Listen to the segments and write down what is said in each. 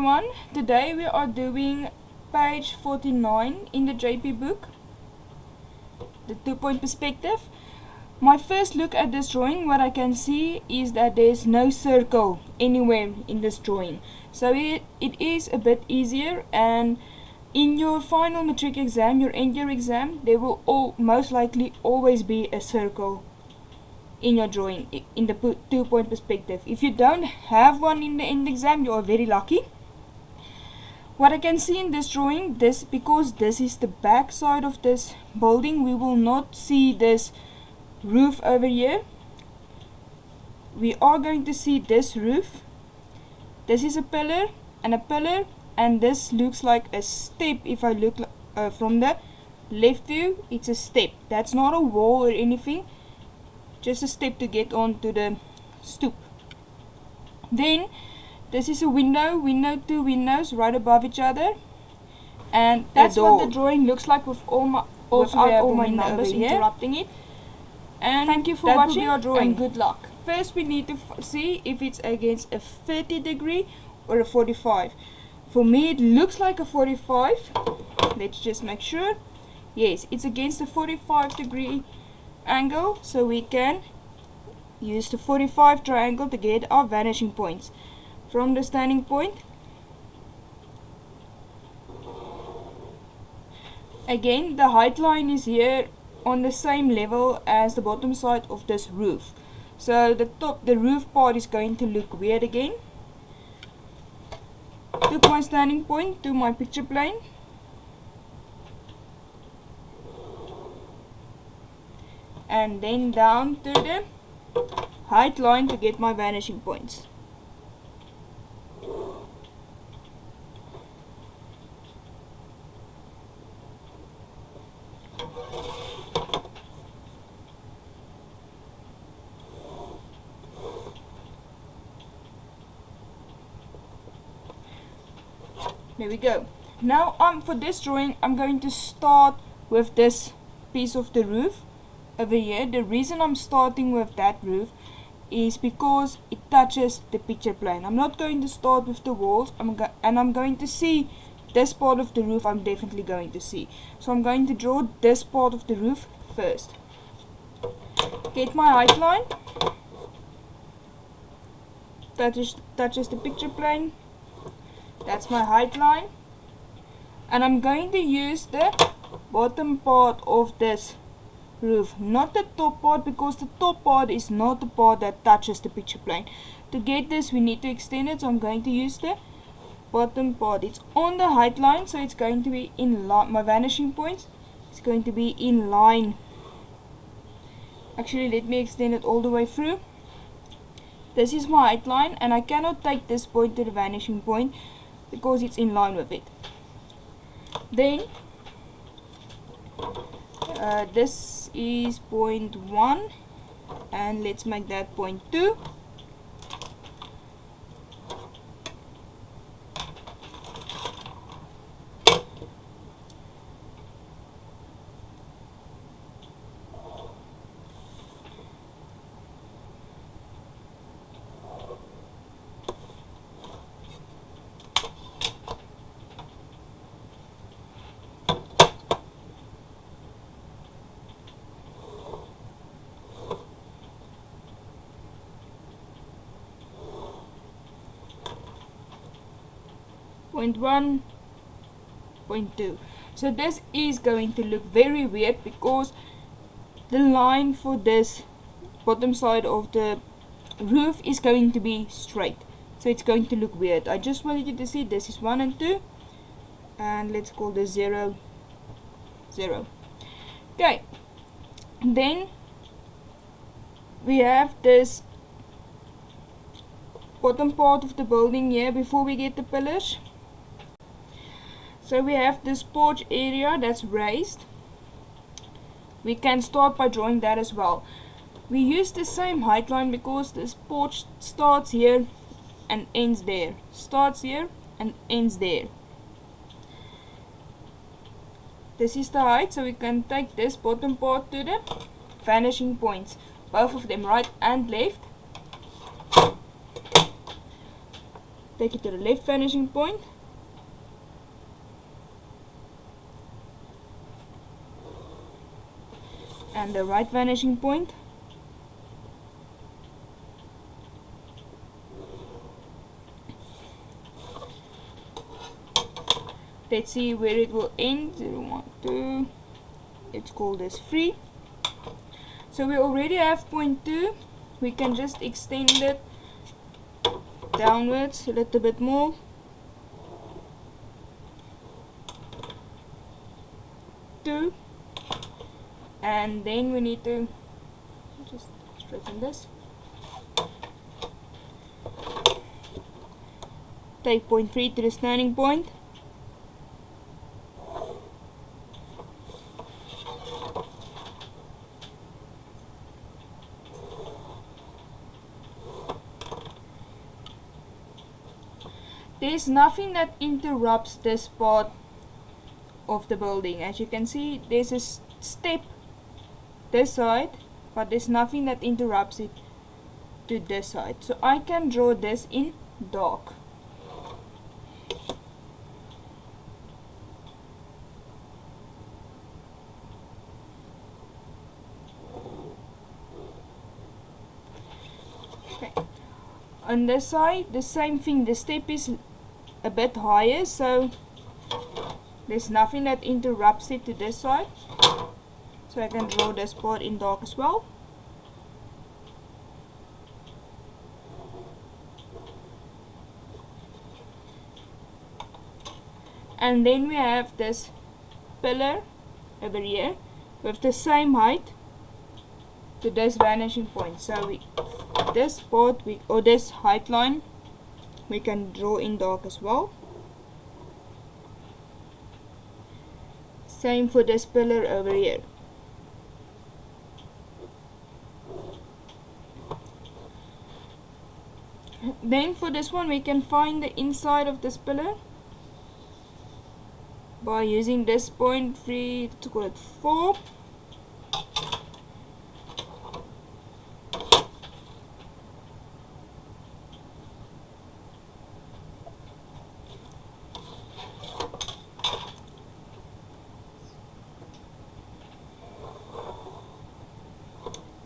everyone, today we are doing page 49 in the JP book, the 2-point perspective. My first look at this drawing, what I can see is that there's no circle anywhere in this drawing. So it is a bit easier, and in your final matric exam, your end year exam, there will most likely always be a circle in your drawing in the 2-point perspective. If you don't have one in the end exam, you are very lucky. What I can see in this drawing, because this is the back side of this building, we will not see this roof over here. We are going to see this roof. This is a pillar, and this looks like a step. If I look from the left view, it's a step. That's not a wall or anything, just a step to get onto the stoop. Then this is a window, two windows right above each other, and that's what the drawing looks like with all my numbers interrupting it. And thank you for watching our drawing, and good luck. First we need to see if it's against a 30 degree or a 45. For me it looks like a 45. Let's just make sure. Yes, it's against a 45 degree angle, so we can use the 45 triangle to get our vanishing points from the standing point. Again, the height line is here on the same level as the bottom side of this roof, so the roof part is going to look weird again. Took my standing point to my picture plane, and then down to the height line to get my vanishing points. There we go. Now for this drawing I'm going to start with this piece of the roof over here. The reason I'm starting with that roof is because it touches the picture plane. I'm not going to start with the walls, I'm going to see this part of the roof. I'm definitely going to see, so I'm going to draw this part of the roof first. Get my height line, touches the picture plane. That's my height line, and I'm going to use the bottom part of this roof, not the top part, because the top part is not the part that touches the picture plane. To get this we need to extend it, so I'm going to use the bottom part. It's on the height line, so it's going to be in line. My vanishing points is going to be in line. Actually, let me extend it all the way through. This is my height line, and I cannot take this point to the vanishing point because it's in line with it. Then this is point 1, and let's make that point 2. Point 1, point 2. So this is going to look very weird because the line for this bottom side of the roof is going to be straight, so it's going to look weird. I just wanted you to see this is 1 and 2, and let's call this 0, 0. Okay, then we have this bottom part of the building here before we get the pillars. So we have this porch area that's raised. We can start by drawing that as well. We use the same height line because this porch starts here and ends there. Starts here and ends there. This is the height, so we can take this bottom part to the vanishing points, both of them right and left. take it to the left vanishing point, and the right vanishing point. Let's see where it will end. 0, 1, 2. Let's call this 3. So we already have point 2. We can just extend it downwards a little bit more. Two. And then we need to just straighten this. Take point 3 to the standing point. There's nothing that interrupts this part of the building. As you can see, there's a step this side, but there's nothing that interrupts it to this side. So I can draw this in dark. Okay. On this side, the same thing. The step is a bit higher, so there's nothing that interrupts it to this side. So I can draw this part in dark as well. And then we have this pillar over here with the same height to this vanishing point. So this part, or this height line, we can draw in dark as well. Same for this pillar over here. Then for this one, we can find the inside of this pillar by using this point 3 to call it 4.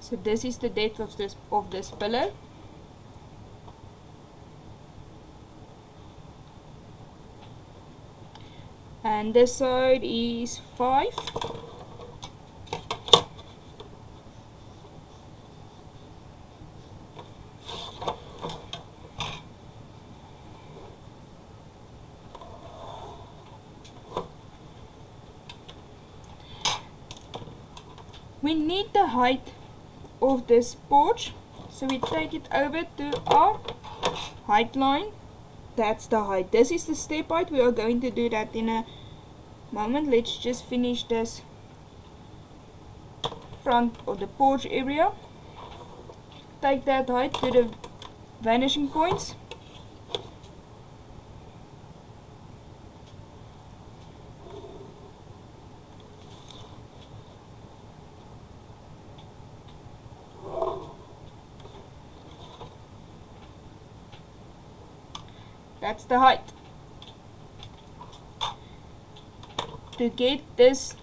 So this is the depth of this pillar. And this side is 5. We need the height of this porch, so we take it over to our height line. That's the height. This is the step height. We are going to do that in a moment. Let's just finish this front of the porch area. Take that height to the vanishing points. That's the height. To get this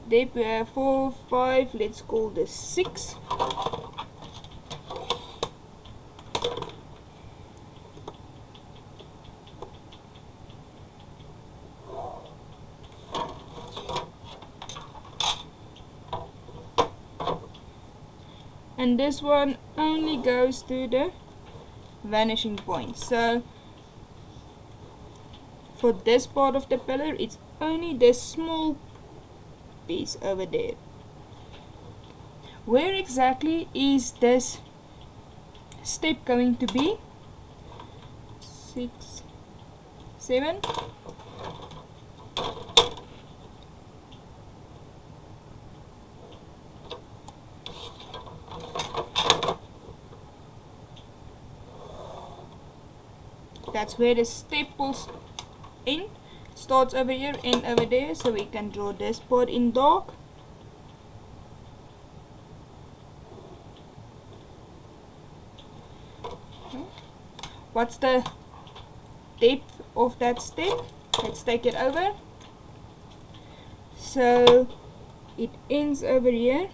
depth, we have 4, 5, let's call this 6. And this one only goes to the vanishing point. So for this part of the pillar, it's only this small piece over there. Where exactly is this step going to be? 6, 7. That's where the step pulls in. Starts over here and over there, so we can draw this part in dark. what's the depth of that step. Let's take it over. So it ends over here.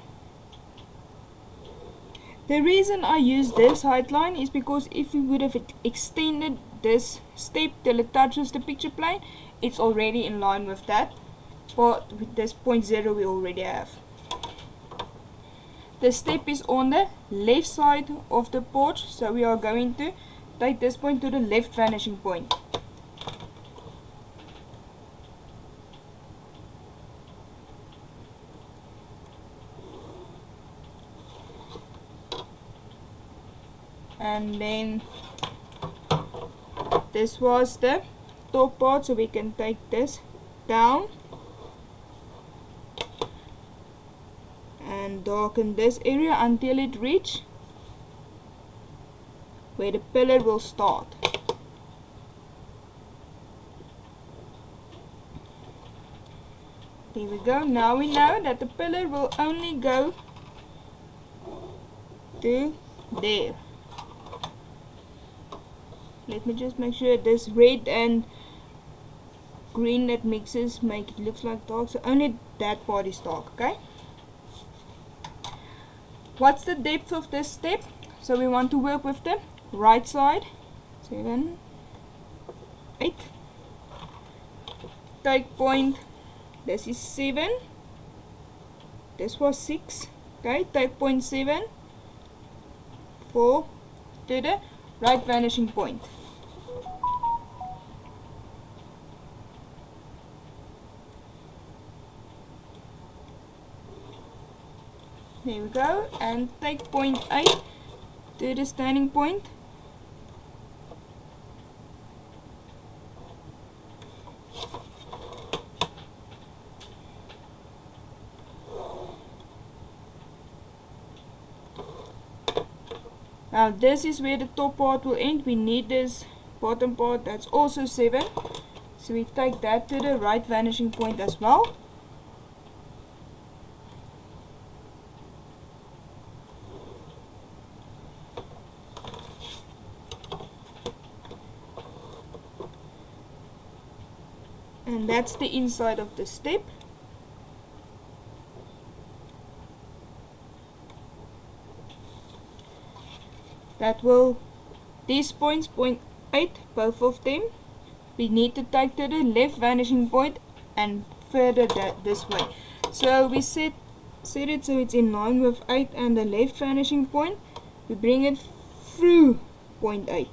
The reason I use this height line is because if we would have extended this step till it touches the picture plane, it's already in line with that, but with this 0.0 we already have. The step is on the left side of the porch, so we are going to take this point to the left vanishing point. And then this was the top part, so we can take this down and darken this area until it reaches where the pillar will start. There we go. Now we know that the pillar will only go to there. Let me just make sure this red and green that mixes make it looks like dark, so only that part is dark. Okay, what's the depth of this step? So we want to work with the right side. 7, 8. Take point. This is 7. This was 6. Okay, take point 7 to the right vanishing point. There we go, and take point 8 to the standing point. Now this is where the top part will end. We need this bottom part, that's also 7. So we take that to the right vanishing point as well. And that's the inside of the step. That will, these points, point 8, both of them, we need to take to the left vanishing point and further that this way. So we set it so it's in line with 8 and the left vanishing point. We bring it through point 8.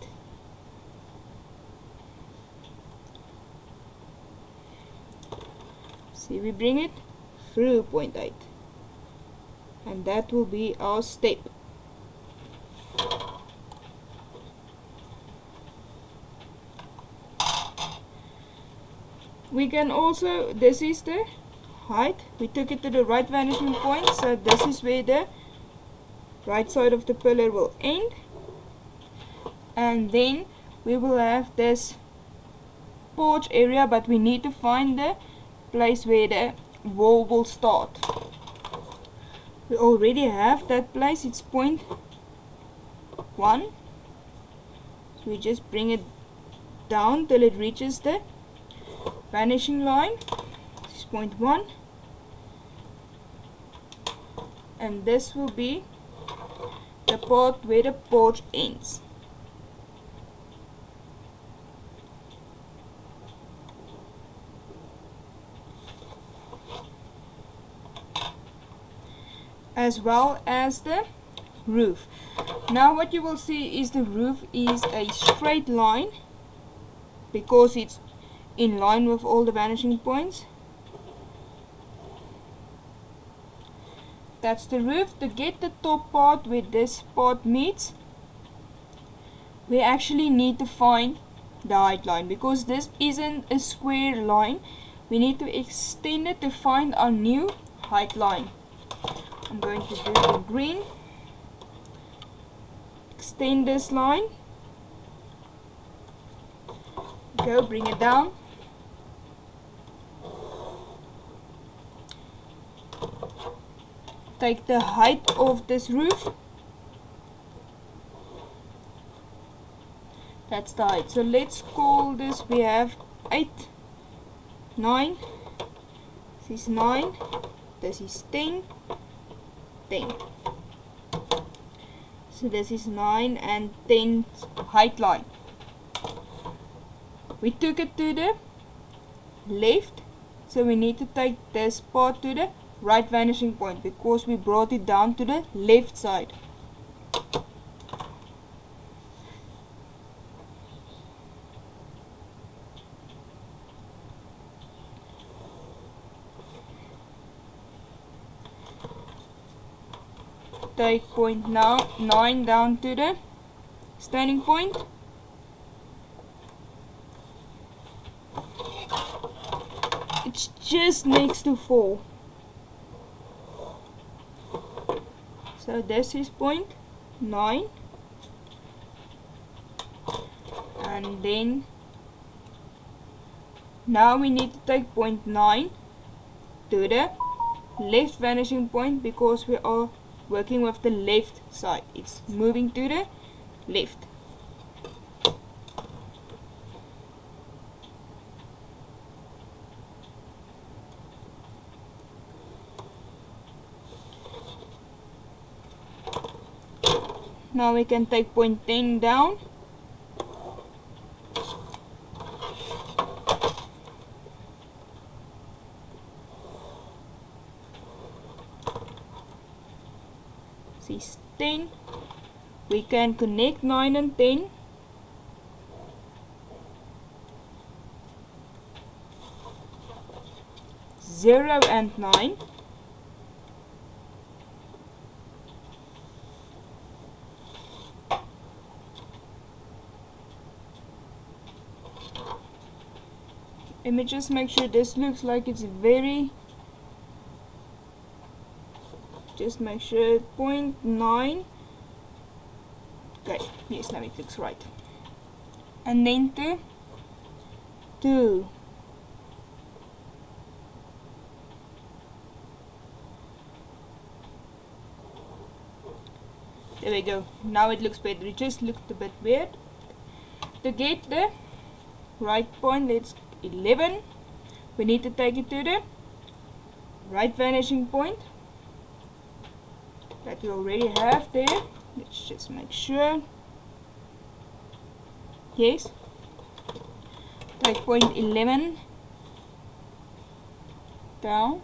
See, we bring it through point 8, and that will be our step. We can also, this is the height, we took it to the right vanishing point, so this is where the right side of the pillar will end, and then we will have this porch area, but we need to find the place where the wall will start. We already have that place, it's point 1, so we just bring it down till it reaches the vanishing line. This is point 1, and this will be the part where the porch ends. As well as the roof. Now what you will see is the roof is a straight line because it's in line with all the vanishing points. That's the roof. To get the top part where this part meets, we actually need to find the height line, because this isn't a square line. We need to extend it to find our new height line. I'm going to do the green. Extend this line. Go, bring it down. Take the height of this roof. That's the height. So let's call this, we have 8, 9, this is 9, this is 10, 10. So this is 9 and 10 height line. We took it to the left, so we need to take this part to the right vanishing point because we brought it down to the left side. Take point now 9 down to the standing point. It's just next to 4. So this is point 9, and then now we need to take point 9 to the left vanishing point because we are working with the left side. It's moving to the left. Now we can take point 10 down. This is 10. We can connect 9 and 10. Zero and 9. Let me just make sure this looks like it's very, just make sure point 9. Okay, yes, now it looks right. And then to 2. There we go. Now it looks better. It just looked a bit weird. To get the right point, let's 11. We need to take it to the right vanishing point that we already have there. Let's just make sure. Yes. Take point 11 down.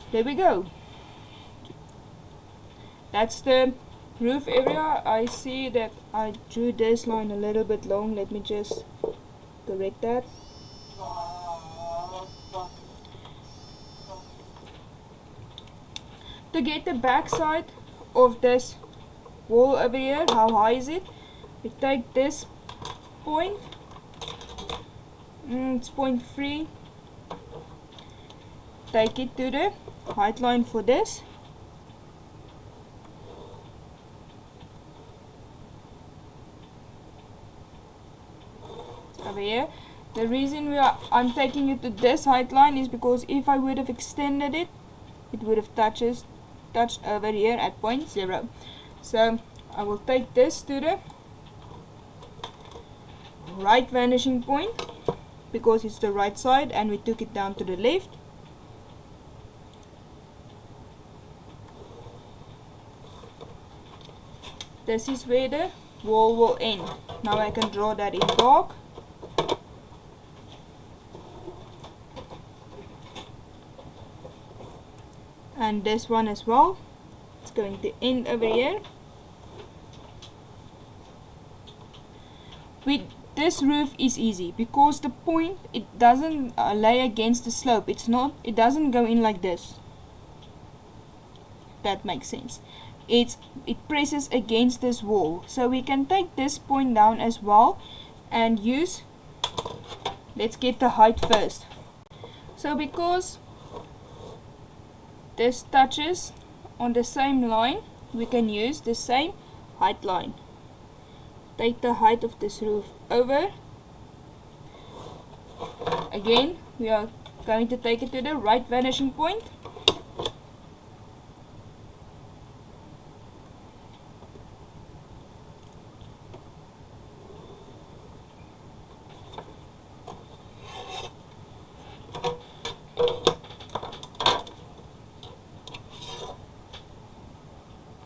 There we go. That's the roof area. I see that I drew this line a little bit long. Let me just correct that. To get the back side of this wall over here, how high is it? We take this point, it's 0.3, take it to the height line for this. Over here. The reason I'm taking it to this height line is because if I would have extended it, it would have touched over here at 0.0. So I will take this to the right vanishing point because it's the right side and we took it down to the left. This is where the wall will end. Now I can draw that in dark. And this one as well. It's going to end over here. With this roof is easy because the point, it doesn't lay against the slope. It doesn't go in like this. That makes sense. it presses against this wall. So we can take this point down as well and use, let's get the height first. So because this touches on the same line, we can use the same height line. Take the height of this roof over. Again, we are going to take it to the right vanishing point.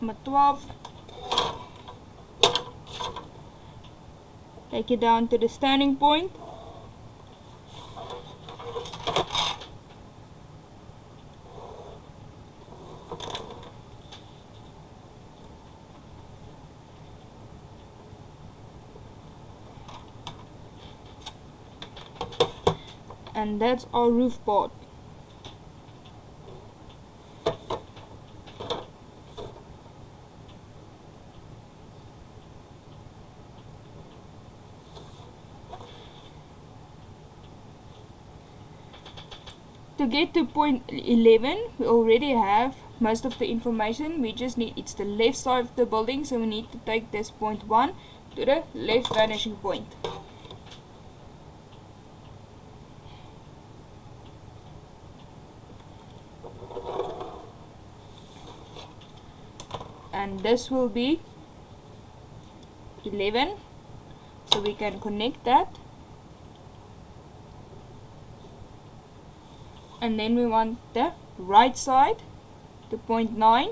Number 12. Take it down to the standing point. And that's our roof part. To get to point 11, we already have most of the information. We just need, it's the left side of the building, so we need to take this point 1 to the left vanishing point. And this will be 11, so we can connect that. And then we want the right side to point 9,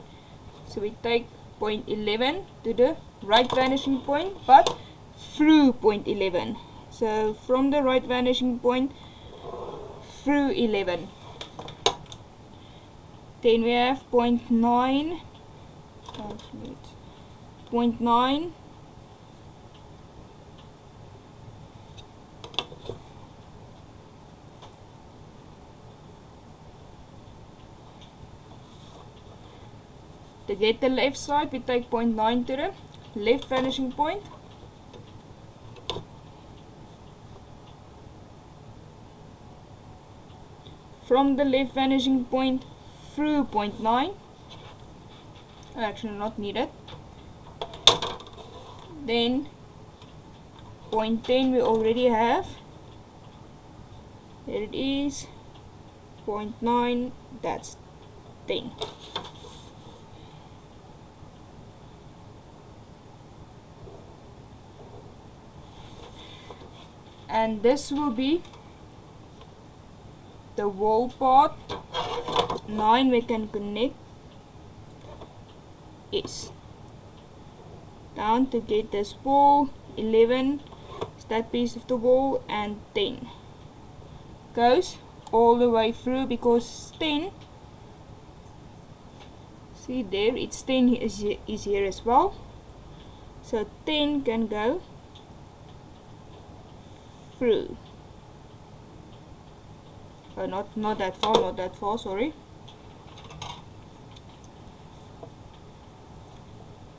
so we take point 11 to the right vanishing point, but through point 11. So from the right vanishing point through 11. Then we have point 9, point 9, to get the left side, we take point 9 to the left vanishing point. From the left vanishing point through point 9. Actually not needed. Then point 10 we already have. There it is. Point 9, that's 10. And this will be the wall part. 9 we can connect is down to get this wall. 11 is that piece of the wall, and 10 goes all the way through, because 10, see there, it's 10 is here as well, so 10 can go through. Oh, not that far, sorry,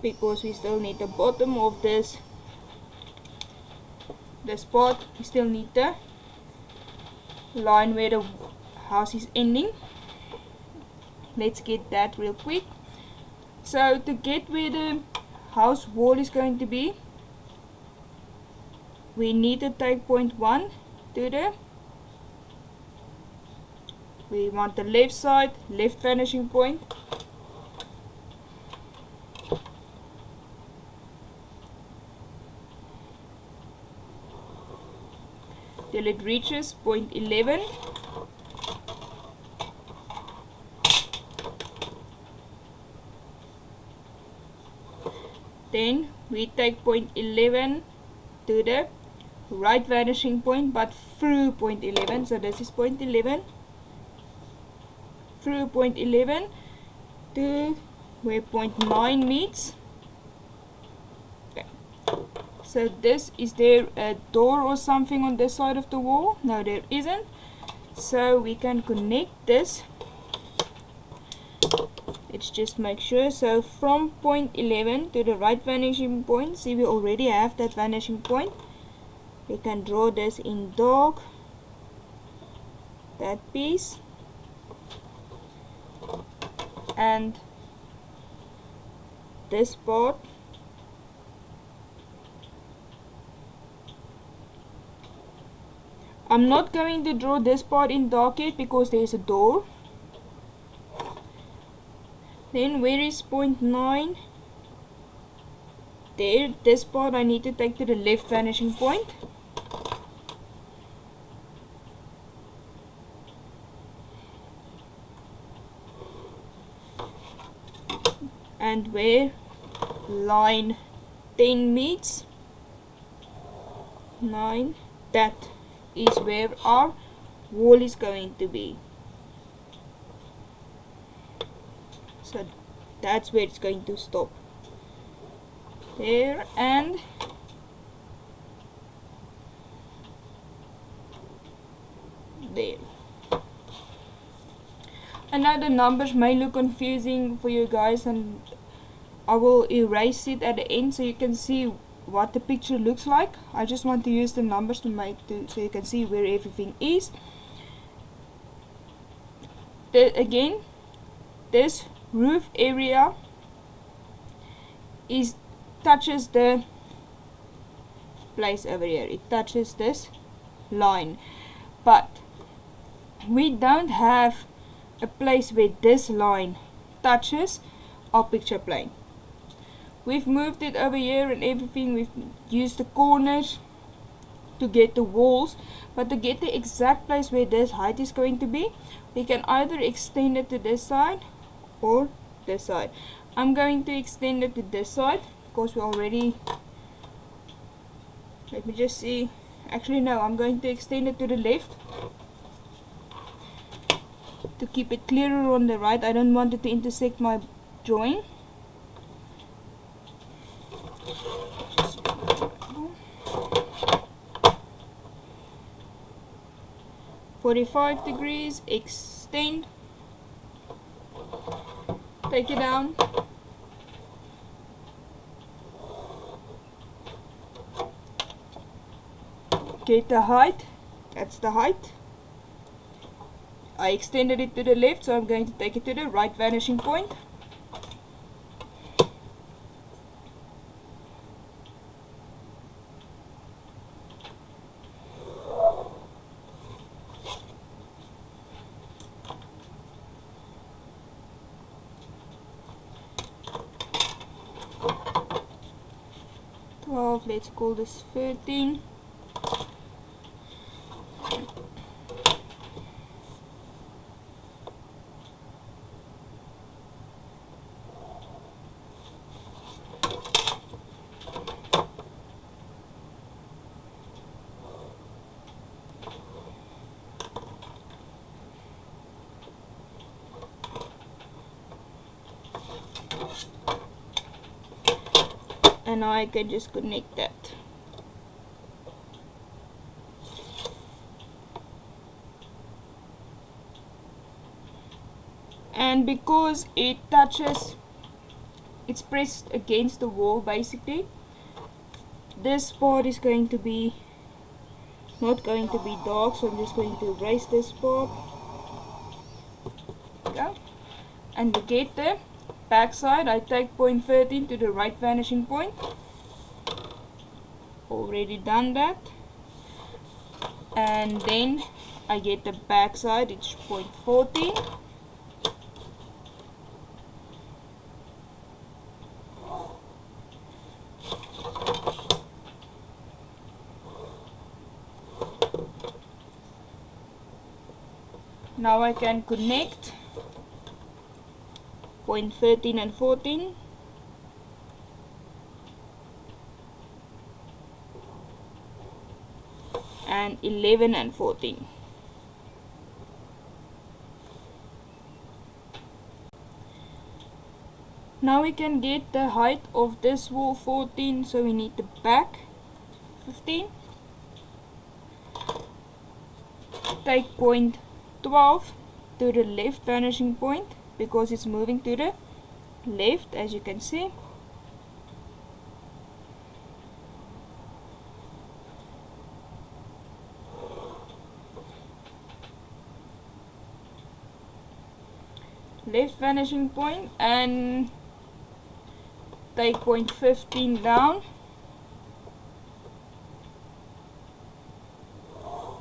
because we still need the bottom of this part. We still need the line where the house is ending. Let's get that real quick. So to get where the house wall is going to be, we need to take point 1 to the, we want the left side, left vanishing point. Till it reaches point 11. Then we take point 11 to the right vanishing point, but through point 11. So this is point 11. Through point 11 to where point 9 meets. Okay. So this, is there a door or something on this side of the wall? No, there isn't. So we can connect this. let's just make sure. So from point 11 to the right vanishing point, see we already have that vanishing point. We can draw this in dark, that piece, and this part. I'm not going to draw this part in dark yet because there's a door. Then where is point 9? There, this part I need to take to the left vanishing point. And where line 10 meets 9, that is where our wall is going to be. So that's where it's going to stop. There and there. And now the numbers may look confusing for you guys, and I will erase it at the end so you can see what the picture looks like. I just want to use the numbers to so you can see where everything is. Again, this roof area touches the place over here. It touches this line, but we don't have a place where this line touches our picture plane. We've moved it over here and everything. We've used the corners to get the walls, but to get the exact place where this height is going to be, we can either extend it to this side or this side. I'm going to extend it to this side because we already, let me just see, actually no, I'm going to extend it to the left to keep it clearer on the right. I don't want it to intersect my drawing. 45 degrees, extend, take it down, get the height, that's the height. I extended it to the left, so I'm going to take it to the right vanishing point. Let's call this 13. And now I can just connect that. And because it touches, it's pressed against the wall basically, this part is going to be not going to be dark, so I'm just going to erase this part. Go. And to get the back side, I take point 13 to the right vanishing point. Already done that. And then I get the back side, it's point 14. Now I can connect point 13 and 14. And 11 and 14. Now we can get the height of this wall 14, so we need the back 15. Take point 12 to the left vanishing point, because it's moving to the left, as you can see. Left vanishing point, and take point 15 down.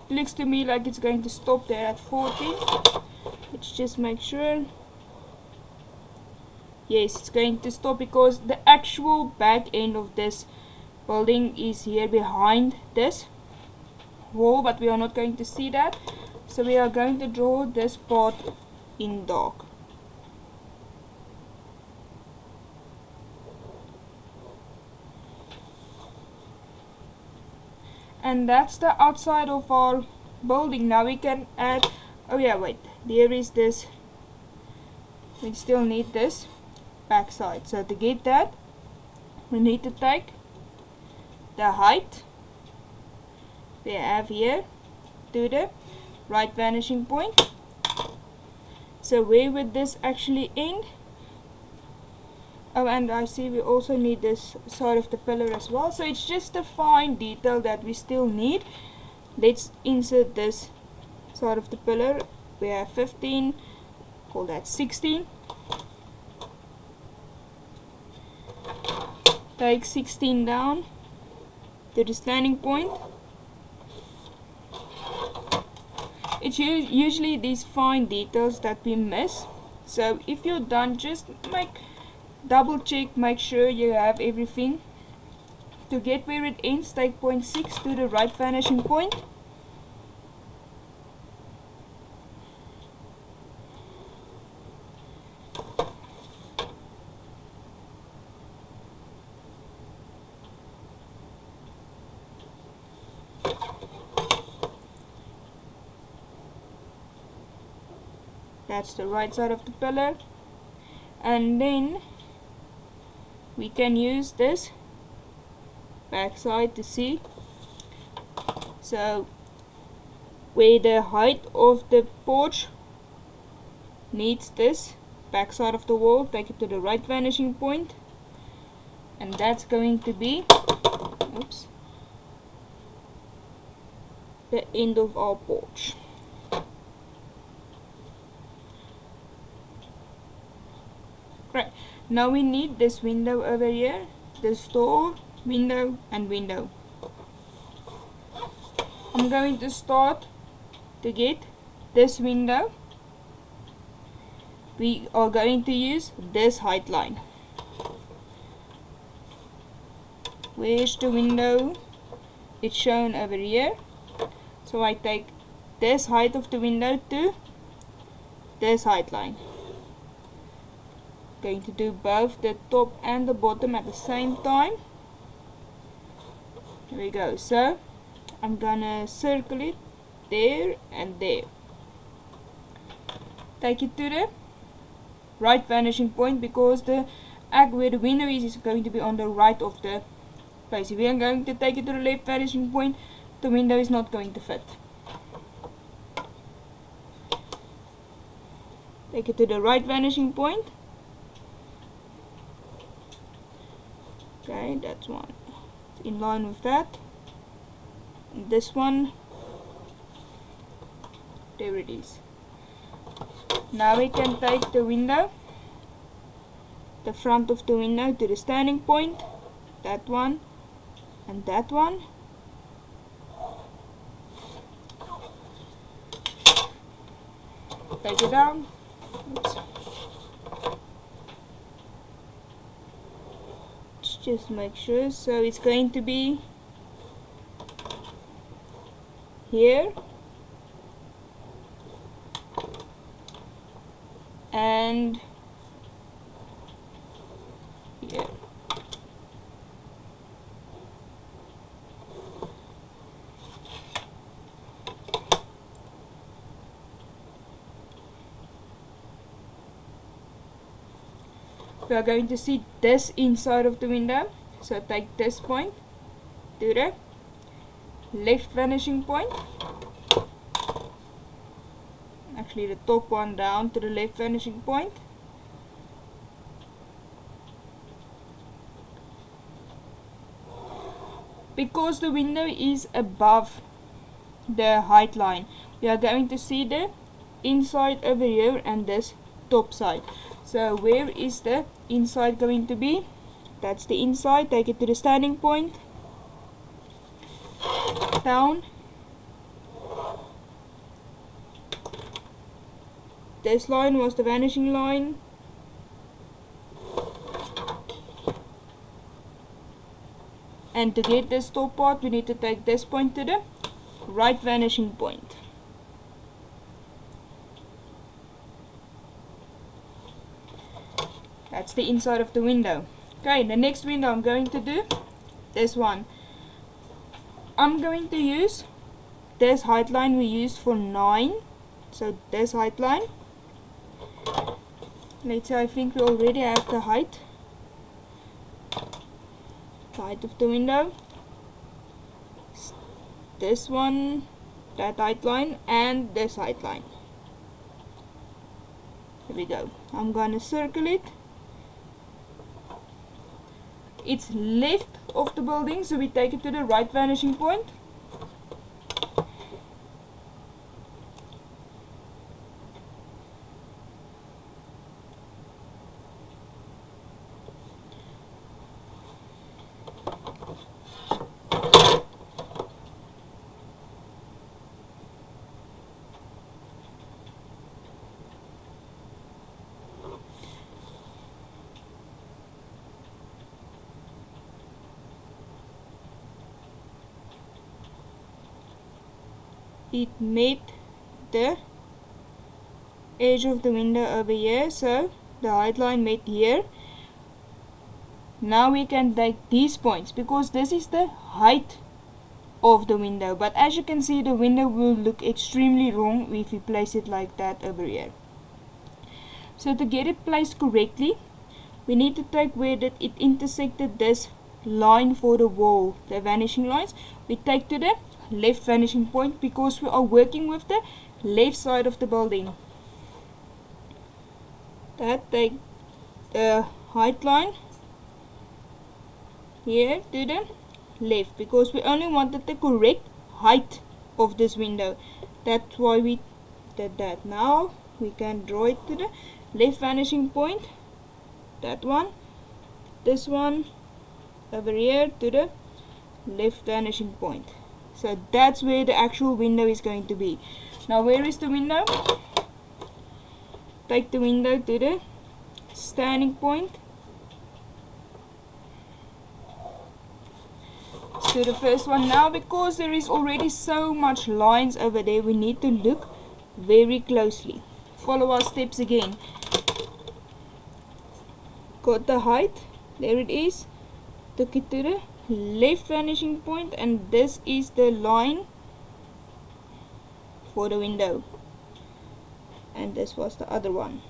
Looks to me like it's going to stop there at 40. Let's just make sure. Yes, it's going to stop because the actual back end of this building is here behind this wall, but we are not going to see that. So we are going to draw this part in dark. And that's the outside of our building. Now we can add, oh yeah, wait, there is this, we still need this back side. So to get that, we need to take the height we have here to the right vanishing point. So where would this actually end? Oh, and I see we also need this side of the pillar as well. So it's just a fine detail that we still need. Let's insert this side of the pillar. We have 15, call that 16. Take 16 down to the standing point. It's usually these fine details that we miss. So if you're done, just double check, make sure you have everything. To get where it ends, take point 6 to the right vanishing point. That's the right side of the pillar. And then we can use this back side to see. So where the height of the porch meets this back side of the wall, take it to the right vanishing point, and that's going to be, oops, the end of our porch. Right. Now we need this window over here, this door, window and window. I'm going to start to get this window. We are going to use this height line. Where's the window? It's shown over here. So I take this height of the window to this height line. Going to do both the top and the bottom at the same time. Here we go. So I'm gonna circle it there and there. Take it to the right vanishing point because the where the window is going to be on the right of the place. If we are going to take it to the left vanishing point, the window is not going to fit. Take it to the right vanishing point. Okay, that's one. It's in line with that. And this one, there it is. Now we can take the window, the front of the window to the standing point, that one and that one. Take it down. Oops. Just make sure. So it's going to be here and here. We are going to see this inside of the window. So take this point to the left vanishing point. Actually the top one down to the left vanishing point. because the window is above the height line, we are going to see the inside over here and this top side. So where is the inside going to be? That's the inside. Take it to the standing point, down. This line was the vanishing line. And to get this top part, we need to take this point to the right vanishing point. That's the inside of the window. Okay, the next window I'm going to do, this one. I'm going to use this height line we used for 9. So this height line. Let's say I think we already have the height. The height of the window. This one, that height line, and this height line. Here we go. I'm gonna circle it. It's left of the building, so we take it to the right vanishing point. It met the edge of the window over here, so the height line met here. Now we can take these points because this is the height of the window, but as you can see, the window will look extremely wrong if we place it like that over here. So to get it placed correctly, we need to take where that it intersected this line for the wall, the vanishing lines, we take to the left vanishing point because we are working with the left side of the building. That take the height line here to the left because we only wanted the correct height of this window. That's why we did that. Now we can draw it to the left vanishing point. That one, this one over here to the left vanishing point. So that's where the actual window is going to be. Now where is the window? Take the window to the standing point. Let's do the first one now. Because there is already so much lines over there, we need to look very closely. Follow our steps again. Got the height, there it is. Took it to the left vanishing point, and this is the line for the window, and this was the other one.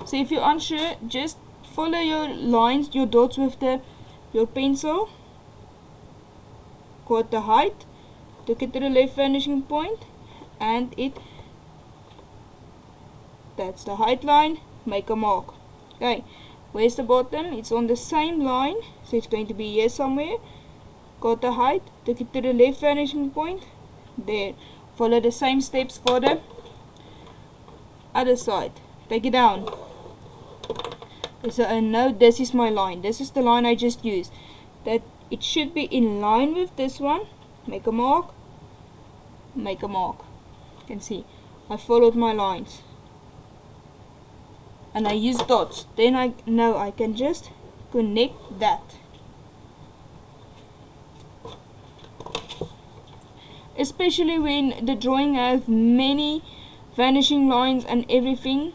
So if you're unsure, just follow your lines, your dots with your pencil. Got the height, took it to the left vanishing point, and that's the height line. Make a mark. Okay, where's the bottom? It's on the same line, so it's going to be here somewhere. Got the height, took it to the left vanishing point. There. Follow the same steps for the other side. Take it down. So I know this is my line. This is the line I just used. That it should be in line with this one. Make a mark. Make a mark. You can see I followed my lines. And I use dots, then I know I can just connect that. Especially when the drawing has many vanishing lines and everything,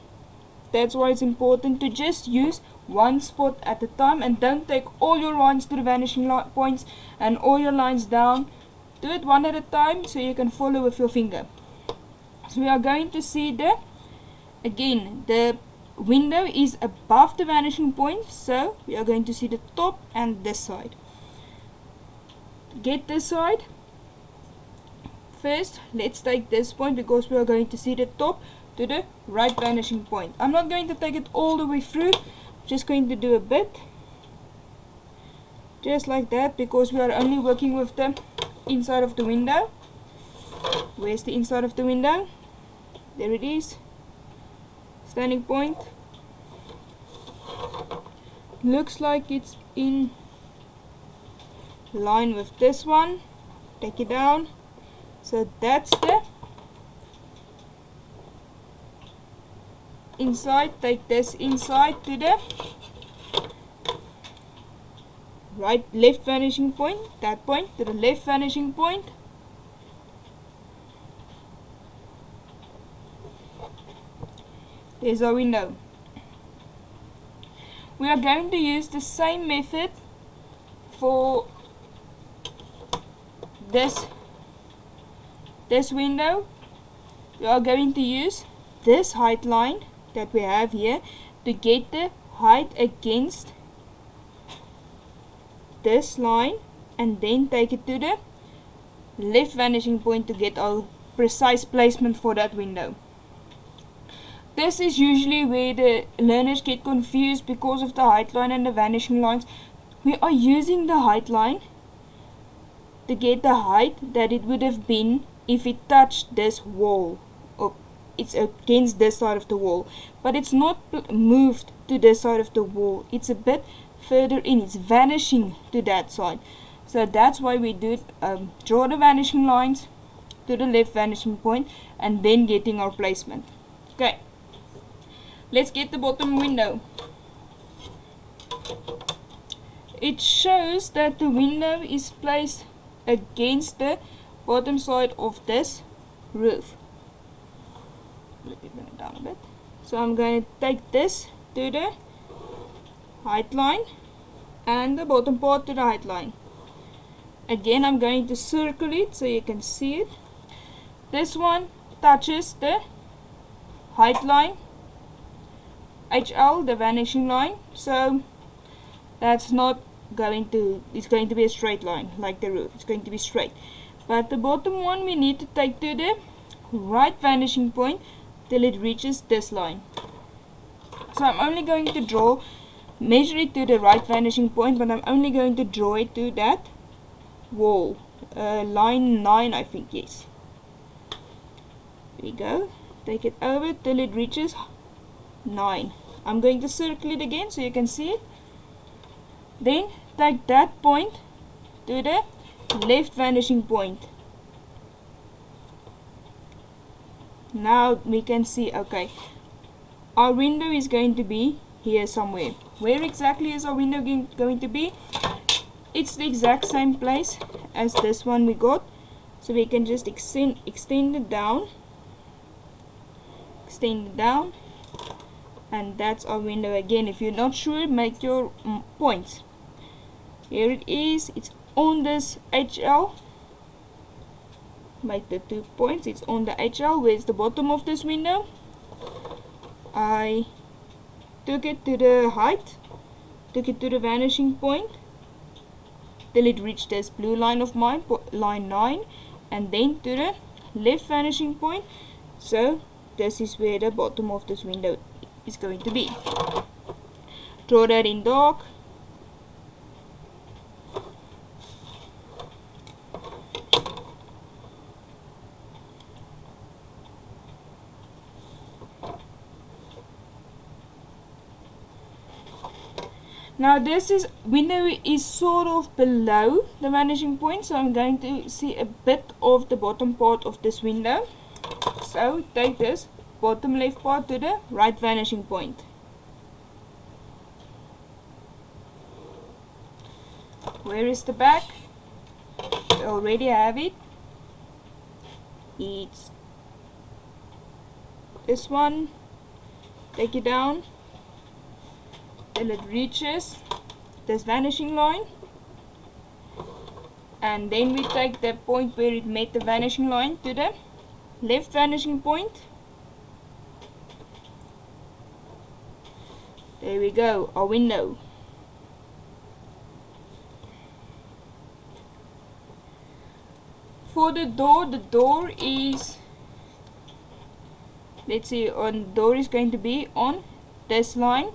that's why it's important to just use one spot at a time and don't take all your lines to the vanishing points and all your lines down. Do it one at a time so you can follow with your finger. So we are going to see the window is above the vanishing point, so we are going to see the top and this side. Get this side. First, let's take this point because we are going to see the top to the right vanishing point. I'm not going to take it all the way through, I'm just going to do a bit. just like that, because we are only working with the inside of the window. Where's the inside of the window? There it is. Standing point. Looks like it's in line with this one. Take it down. So that's the inside. Take this inside to the left vanishing point, that point to the left vanishing point. There's our window. We are going to use the same method for this window. We are going to use this height line that we have here to get the height against this line, and then take it to the left vanishing point to get our precise placement for that window. This is usually where the learners get confused because of the height line and the vanishing lines. We are using the height line to get the height that it would have been if it touched this wall, or it's against this side of the wall, but it's not moved to this side of the wall, it's a bit further in, it's vanishing to that side. So that's why we do draw the vanishing lines to the left vanishing point and then getting our placement. Okay, let's get the bottom window. It shows that the window is placed against the bottom side of this roof. Let me bring it down a bit. So I'm going to take this to the height line and the bottom part to the height line. Again, I'm going to circle it so you can see it. This one touches the height line, HL, the vanishing line, so that's not going to, it's going to be a straight line like the roof, it's going to be straight. But the bottom one we need to take to the right vanishing point till it reaches this line. So I'm only going to measure it to the right vanishing point, but I'm only going to draw it to that wall, line 9 I think, yes. There you go, take it over till it reaches 9. I'm going to circle it again so you can see it. Then take that point to the left vanishing point. Now we can see, okay, our window is going to be here somewhere. Where exactly is our window going to be? It's the exact same place as this one we got, so we can just extend it down, and that's our window. Again, if you're not sure, make your points. Here it is, it's on this HL. Make the 2 points, it's on the HL. Where's the bottom of this window? I took it to the height, took it to the vanishing point till it reached this blue line of mine, line 9, and then to the left vanishing point. So this is where the bottom of this window is going to be. Draw that in dark. Now this window is sort of below the vanishing point, so I'm going to see a bit of the bottom part of this window. So take this bottom left part to the right vanishing point. Where is the back? We already have it. It's this one. Take it down till it reaches this vanishing line, and then we take the point where it met the vanishing line to the left vanishing point. There we go, our window. For the door is, let's see, the door is going to be on this line.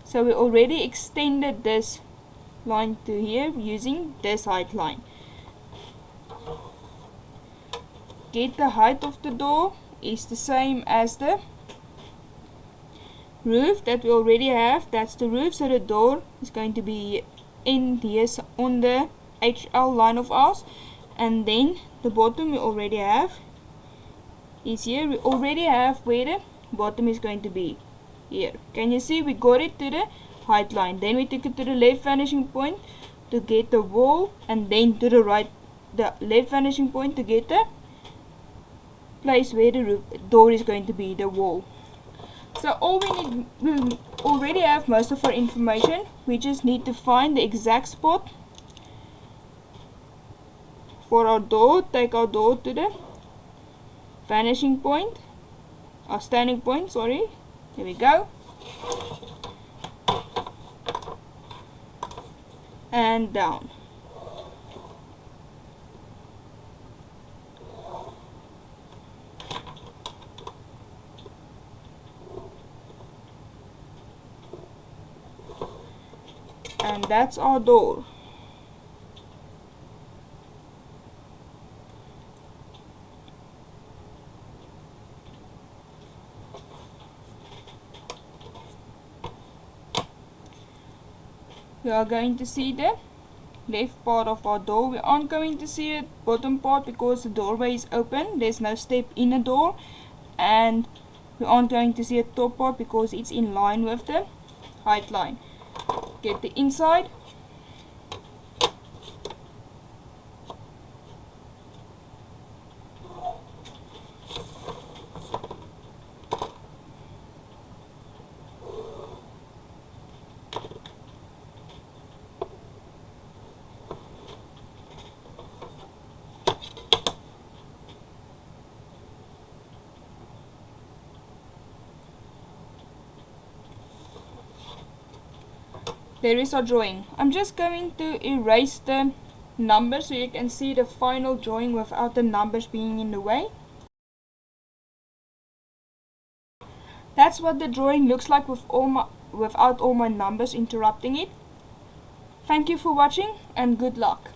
So we already extended this line to here using this height line. Get the height of the door is the same as the roof that we already have. That's the roof, so the door is going to be in here on the HL line of ours, and then the bottom we already have is here. We already have where the bottom is going to be here. Can you see we got it to the height line, then we took it to the left vanishing point to get the wall, and then to the right, the left vanishing point to get the place where the door is going to be, the wall. So all we need, we already have most of our information. We just need to find the exact spot for our door. Take our door to the vanishing point, our standing point, sorry. There we go. And down. And that's our door. We are going to see the left part of our door. We aren't going to see the bottom part because the doorway is open. There's no step in the door. And we aren't going to see the top part because it's in line with the height line. Get the inside. There is our drawing. I'm just going to erase the numbers so you can see the final drawing without the numbers being in the way. That's what the drawing looks like without all my numbers interrupting it. Thank you for watching and good luck.